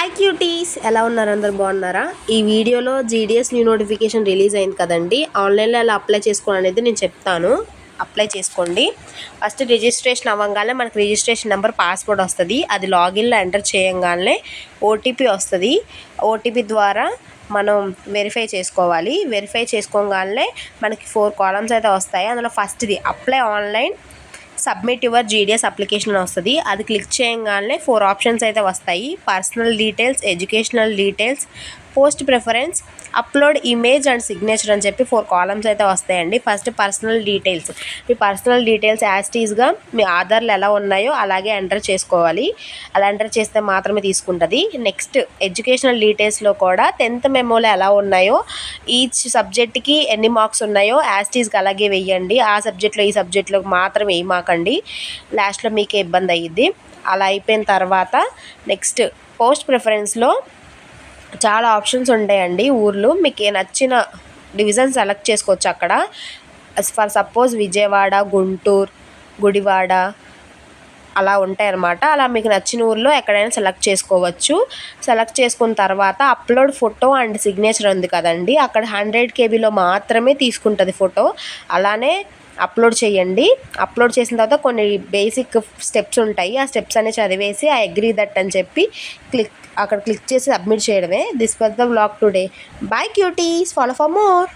Hi cuties, ఎలా ఉన్నారు? అందరు బాగున్నారా? ఈ వీడియోలో జీడిఎస్ న్యూ నోటిఫికేషన్ రిలీజ్ అయింది కదండి. ఆన్లైన్లో ఎలా అప్లై చేసుకోవాలనేది నేను చెప్తాను. అప్లై చేసుకోండి. ఫస్ట్ రిజిస్ట్రేషన్ అవ్వగానే మనకు రిజిస్ట్రేషన్ నెంబర్ పాస్వర్డ్ వస్తుంది. అది లాగిన్లో ఎంటర్ చేయగానే ఓటీపీ వస్తుంది. ఓటీపీ ద్వారా మనం వెరిఫై చేసుకోవాలి. వెరిఫై చేసుకోగానే మనకి 4 కాలమ్స్ అయితే వస్తాయి. అందులో ఫస్ట్ది apply online submit your GDS application వస్తుంది. అది క్లిక్ చేయగానే 4 ఆప్షన్స్ అయితే వస్తాయి. Personal details, educational details, post preference, upload image and signature అని చెప్పి 4 కాలమ్స్ అయితే వస్తాయండి. First personal details. మీ పర్సనల్ డీటెయిల్స్ యాస్టీస్గా మీ ఆధార్లు ఎలా ఉన్నాయో అలాగే ఎంటర్ చేసుకోవాలి. అలా ఎంటర్ చేస్తే మాత్రమే తీసుకుంటుంది. నెక్స్ట్ ఎడ్యుకేషనల్ డీటెయిల్స్లో కూడా 10th మెమోలో ఎలా ఉన్నాయో ఈచ్ సబ్జెక్ట్కి ఎన్ని మార్క్స్ ఉన్నాయో యాస్టీస్గా అలాగే వెయ్యండి. ఆ సబ్జెక్ట్లో ఈ సబ్జెక్ట్లో మాత్రం వేయమాకండి, లాస్ట్లో మీకే ఇబ్బంది అయ్యిద్ది. అలా అయిపోయిన తర్వాత నెక్స్ట్ పోస్ట్ ప్రిఫరెన్స్లో చాలా ఆప్షన్స్ ఉంటాయండి. ఊర్లు మీకు నచ్చిన డివిజన్ సెలెక్ట్ చేసుకోవచ్చు. అక్కడ ఫర్ సపోజ్ విజయవాడ, గుంటూరు, గుడివాడ అలా ఉంటాయన్నమాట. అలా మీకు నచ్చిన ఊర్లో ఎక్కడైనా సెలెక్ట్ చేసుకోవచ్చు. సెలెక్ట్ చేసుకున్న తర్వాత అప్లోడ్ ఫోటో అండ్ సిగ్నేచర్ ఉంది కదండి, అక్కడ 100 KBలో మాత్రమే తీసుకుంటుంది ఫోటో. అలానే అప్లోడ్ చేయండి. అప్లోడ్ చేసిన తర్వాత కొన్ని బేసిక్ స్టెప్స్ ఉంటాయి. ఆ స్టెప్స్ అన్ని చదివేసి ఐ అగ్రీ దట్ అని చెప్పి అక్కడ క్లిక్ చేసి సబ్మిట్ చేయడమే. This was the vlog today. By cuties, follow for more.